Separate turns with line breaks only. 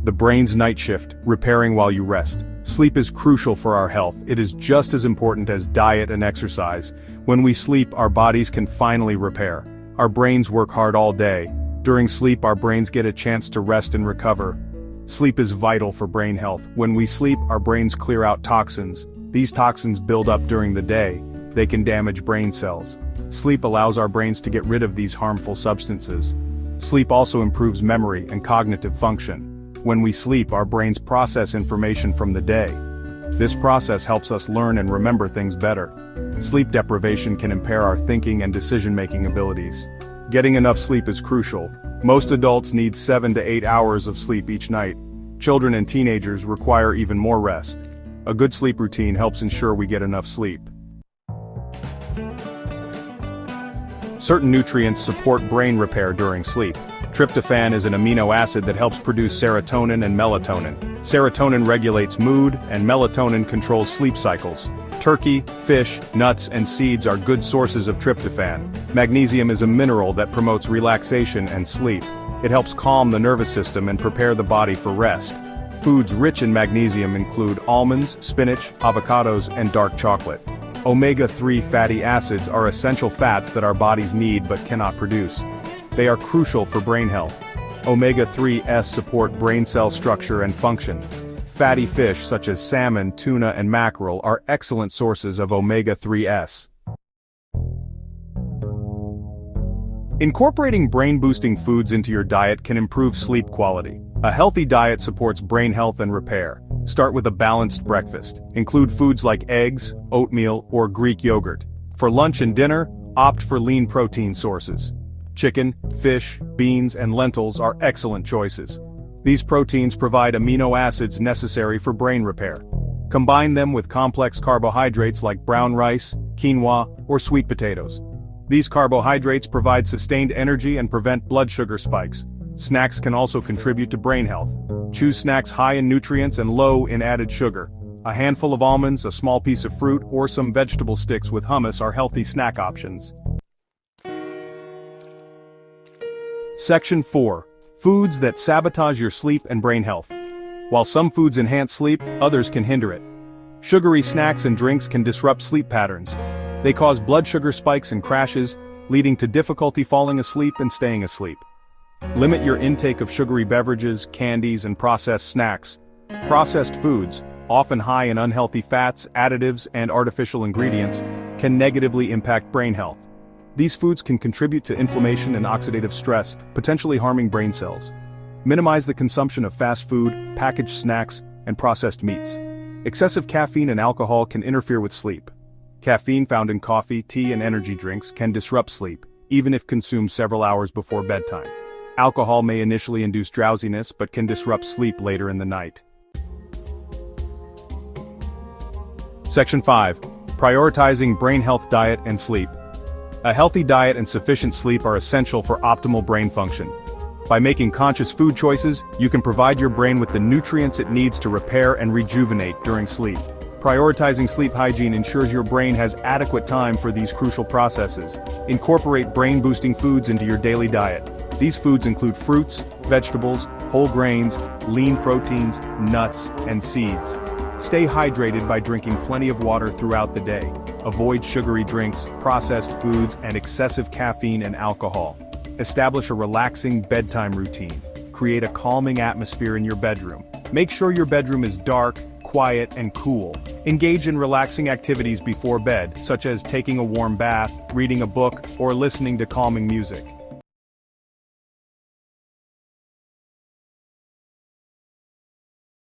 The brain's night shift, repairing while you rest. Sleep is crucial for our health. It is just as important as diet and exercise. When we sleep, our bodies can finally repair. Our brains work hard all day. During sleep, our brains get a chance to rest and recover. Sleep is vital for brain health. When we sleep, our brains clear out toxins. These toxins build up during the day. They can damage brain cells. Sleep allows our brains to get rid of these harmful substances. Sleep also improves memory and cognitive function. When we sleep, our brains process information from the day. This process helps us learn and remember things better. Sleep deprivation can impair our thinking and decision-making abilities. Getting enough sleep is crucial. Most adults need 7 to 8 hours of sleep each night. Children and teenagers require even more rest. A good sleep routine helps ensure we get enough sleep. Certain nutrients support brain repair during sleep. Tryptophan is an amino acid that helps produce serotonin and melatonin. Serotonin regulates mood, and melatonin controls sleep cycles. Turkey, fish, nuts, and seeds are good sources of tryptophan. Magnesium is a mineral that promotes relaxation and sleep. It helps calm the nervous system and prepare the body for rest. Foods rich in magnesium include almonds, spinach, avocados, and dark chocolate. Omega-3 fatty acids are essential fats that our bodies need but cannot produce. They are crucial for brain health. Omega-3s support brain cell structure and function. Fatty fish such as salmon, tuna, and mackerel are excellent sources of omega-3s. Incorporating brain-boosting foods into your diet can improve sleep quality. A healthy diet supports brain health and repair. Start with a balanced breakfast. Include foods like eggs, oatmeal, or Greek yogurt. For lunch and dinner, opt for lean protein sources. Chicken, fish, beans, and lentils are excellent choices. These proteins provide amino acids necessary for brain repair. Combine them with complex carbohydrates like brown rice, quinoa, or sweet potatoes. These carbohydrates provide sustained energy and prevent blood sugar spikes. Snacks can also contribute to brain health. Choose snacks high in nutrients and low in added sugar. A handful of almonds, a small piece of fruit, or some vegetable sticks with hummus are healthy snack options. Section 4. Foods that sabotage your sleep and brain health. While some foods enhance sleep, others can hinder it. Sugary snacks and drinks can disrupt sleep patterns. They cause blood sugar spikes and crashes, leading to difficulty falling asleep and staying asleep. Limit your intake of sugary beverages, candies, and processed snacks. Processed foods, often high in unhealthy fats, additives, and artificial ingredients, can negatively impact brain health. These foods can contribute to inflammation and oxidative stress, potentially harming brain cells. Minimize the consumption of fast food, packaged snacks, and processed meats. Excessive caffeine and alcohol can interfere with sleep. Caffeine found in coffee, tea, and energy drinks can disrupt sleep, even if consumed several hours before bedtime. Alcohol may initially induce drowsiness but can disrupt sleep later in the night. Section 5. Prioritizing brain health diet and sleep. A healthy diet and sufficient sleep are essential for optimal brain function. By making conscious food choices, you can provide your brain with the nutrients it needs to repair and rejuvenate during sleep. Prioritizing sleep hygiene ensures your brain has adequate time for these crucial processes. Incorporate brain-boosting foods into your daily diet. These foods include fruits, vegetables, whole grains, lean proteins, nuts, and seeds. Stay hydrated by drinking plenty of water throughout the day. Avoid sugary drinks, processed foods, and excessive caffeine and alcohol. Establish a relaxing bedtime routine. Create a calming atmosphere in your bedroom. Make sure your bedroom is dark, quiet, and cool. Engage in relaxing activities before bed, such as taking a warm bath, reading a book, or listening to calming music.